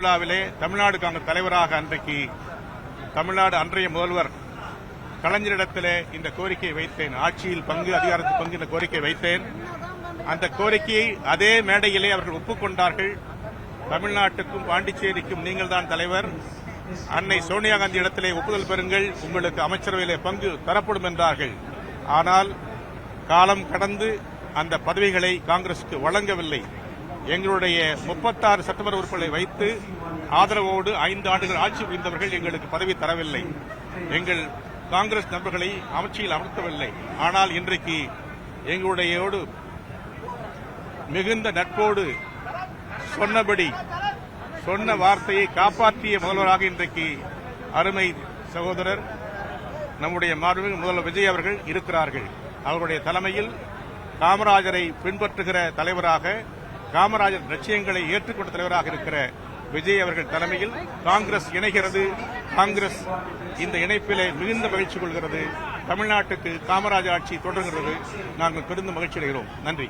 விழாவிலே தமிழ்நாடு காங்கிரஸ் தலைவராக அன்றைக்கு தமிழ்நாடு அன்றைய முதல்வர் கலைஞரிடத்திலே இந்த கோரிக்கையை வைத்தேன். ஆட்சியில் பங்கு, அதிகாரத்தில் பங்கு இந்த கோரிக்கை வைத்தேன். அந்த கோரிக்கையை அதே மேடையிலே அவர்கள் ஒப்புக்கொண்டார்கள். தமிழ்நாட்டுக்கும் பாண்டிச்சேரிக்கும் நீங்கள் தான் தலைவர், அன்னை சோனியா காந்தி இடத்திலே ஒப்புதல் பெறுங்கள், உங்களுக்கு அமைச்சரவையிலே பங்கு தரப்படும் என்றார்கள். ஆனால் காலம் கடந்து அந்த பதவிகளை காங்கிரசுக்கு வழங்கவில்லை. எங்களுடைய 36 சட்டமன்ற உறுப்பினர்களை வைத்து ஆதரவோடு 5 ஆண்டுகள் ஆட்சி புரிந்தவர்கள் எங்களுக்கு பதவி தரவில்லை. எங்கள் காங்கிரஸ் நண்பர்களை அமைச்சியில் அமர்த்தவில்லை. ஆனால் இன்றைக்கு எங்களுடையோடு மிகுந்த நட்போடு சொன்னபடி சொன்ன வார்த்தையை காப்பாற்றிய முதல்வராக இன்றைக்கு அருமை சகோதரர் நம்முடைய மாண்புமிகு முதல்வர் விஜய் அவர்கள் இருக்கிறார்கள். அவருடைய தலைமையில் காமராஜரை பின்பற்றுகிற தலைவராக, காமராஜர் லட்சியங்களை ஏற்றுக்கொண்ட தலைவராக இருக்கிற விஜய் அவர்கள் தலைமையில் காங்கிரஸ் இணைகிறது. காங்கிரஸ் இந்த இணைப்பிலே மிகுந்த மகிழ்ச்சி கொள்கிறது. தமிழ்நாட்டுக்கு காமராஜர் ஆட்சி தொடர்கிறது. நாங்கள் பெருந்த மகிழ்ச்சி அடைகிறோம். நன்றி.